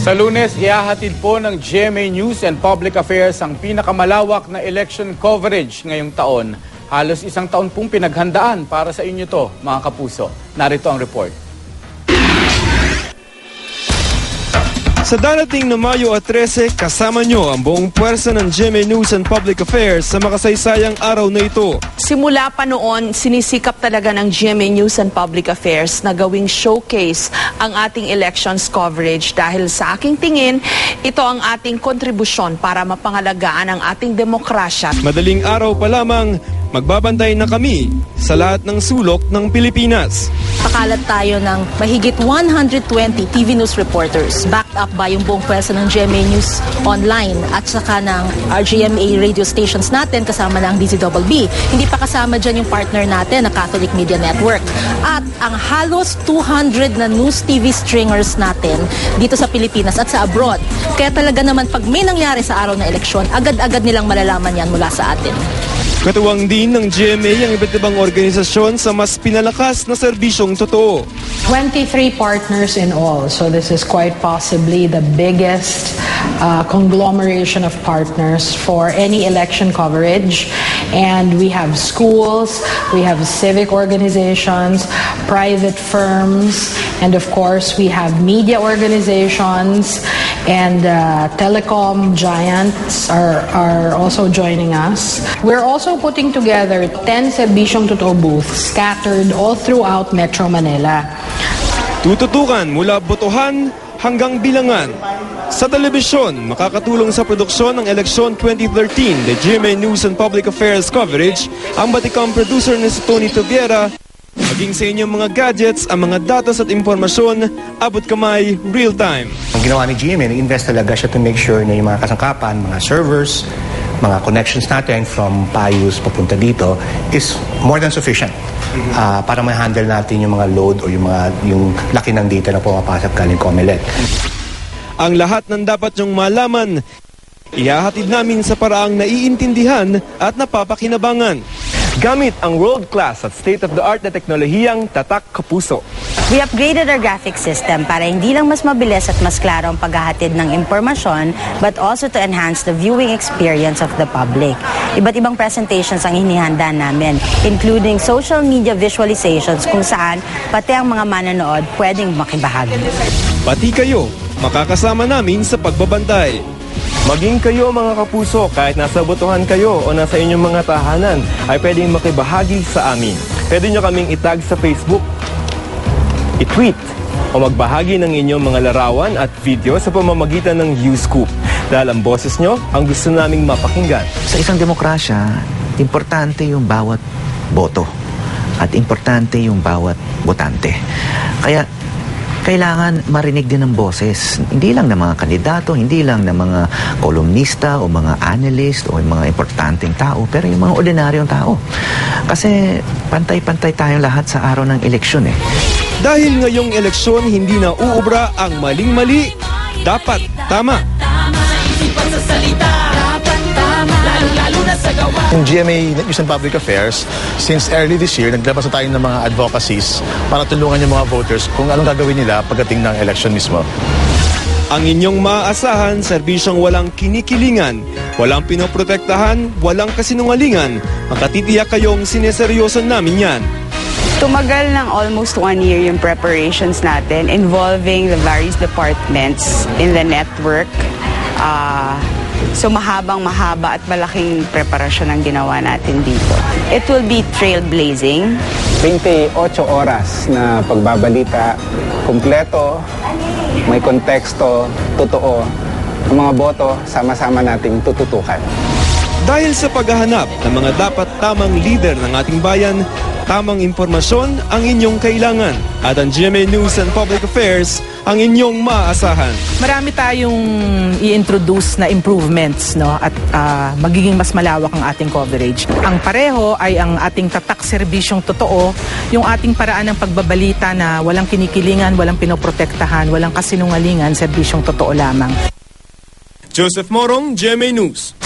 Sa Lunes, ihahatid po ng GMA News and Public Affairs ang pinakamalawak na election coverage ngayong taon. Halos isang taon pong pinaghandaan para sa inyo to, mga kapuso. Narito ang report. Sa darating na Mayo 13, kasama nyo ang buong puwersa ng GMA News and Public Affairs sa makasaysayang araw na ito. Simula pa noon, sinisikap talaga ng GMA News and Public Affairs na gawing showcase ang ating elections coverage dahil sa aking tingin, ito ang ating kontribusyon para mapangalagaan ang ating demokrasya. Madaling araw pa lamang, magbabantay na kami sa lahat ng sulok ng Pilipinas. Pakalat tayo ng mahigit 120 TV news reporters backed up by yung buong pwersa ng GMA News Online at saka ng RGMA radio stations natin kasama ng DZBB. Hindi pa kasama dyan yung partner natin na Catholic Media Network. At ang halos 200 na news TV stringers natin dito sa Pilipinas at sa abroad. Kaya talaga naman pag may nangyari sa araw na eleksyon, agad-agad nilang malalaman yan mula sa atin. Katuwang din ng GMA ang iba't ibang organisasyon sa mas pinalakas na serbisyong totoo. 23 partners in all, so this is quite possibly the biggest conglomeration of partners for any election coverage. And we have schools, we have civic organizations, private firms, and of course we have media organizations, and telecom giants are also joining us. We're also putting together 10 Serbisyong Totoo booths scattered all throughout Metro Manila. Tututukan mula botohan hanggang bilangan. Sa telebisyon, makakatulong sa produksyon ng Eleksyon 2013, the GMA News and Public Affairs coverage, ang batikang producer na si Tony Toviera. Maging sa inyong mga gadgets, ang mga datos at impormasyon, abot kamay, real time. Ang ginawa ni GMA, nag-invest talaga siya to make sure na yung mga kasangkapan, mga servers, mga connections natin from PAYUs papunta dito is more than sufficient para ma-handle natin yung mga load o yung laki ng data na pumapasok galing COMELEC. Ang lahat ng dapat nyong malaman, ihahatid namin sa paraang naiintindihan at napapakinabangan. Gamit ang world-class at state-of-the-art na teknolohiyang Tatak Kapuso. We upgraded our graphic system para hindi lang mas mabilis at mas klaro ang paghahatid ng impormasyon but also to enhance the viewing experience of the public. Iba't ibang presentations ang hinihanda namin, including social media visualizations kung saan pati ang mga manonood pwedeng makibahagi. Pati kayo, makakasama namin sa pagbabantay. Maging kayo mga kapuso, kahit nasa botohan kayo o nasa inyong mga tahanan, ay pwedeng makibahagi sa amin. Pwede nyo kaming itag sa Facebook, i-tweet, o magbahagi ng inyong mga larawan at video sa pamamagitan ng YouScoop. Dahil ang boses nyo ang gusto naming mapakinggan. Sa isang demokrasya, importante yung bawat boto at importante yung bawat botante. Kaya kailangan marinig din ng boses. Hindi lang ng mga kandidato, hindi lang ng mga kolumnista o mga analyst o mga importanteng tao, pero yung mga ordinaryong tao. Kasi pantay-pantay tayong lahat sa araw ng eleksyon eh. Dahil ngayong eleksyon hindi na uubra ang maling-mali, dapat tama. Yung GMA News and Public Affairs, since early this year, naglabas na tayo ng mga advocacies para tulungan yung mga voters kung anong gagawin nila pagdating ng election mismo. Ang inyong maaasahan, serbisyong walang kinikilingan, walang pinoprotektahan, walang kasinungalingan. Makatitiyak kayong sineseryoso namin yan. Tumagal ng almost 1 year yung preparations natin involving the various departments in the network. So mahaba at malaking preparasyon ang ginawa natin dito. It will be trailblazing. 28 oras na pagbabalita, kumpleto, may konteksto, totoo. Ang mga boto, sama-sama nating tututukan. Dahil sa paghahanap ng mga dapat tamang leader ng ating bayan, tamang impormasyon ang inyong kailangan. At ang GMA News and Public Affairs ang inyong maaasahan. Marami tayong i-introduce na improvements, no? At magiging mas malawak ang ating coverage. Ang pareho ay ang ating tatak serbisyong totoo, yung ating paraan ng pagbabalita na walang kinikilingan, walang pinoprotektahan, walang kasinungalingan, serbisyong totoo lamang. Joseph Morong, GMA News.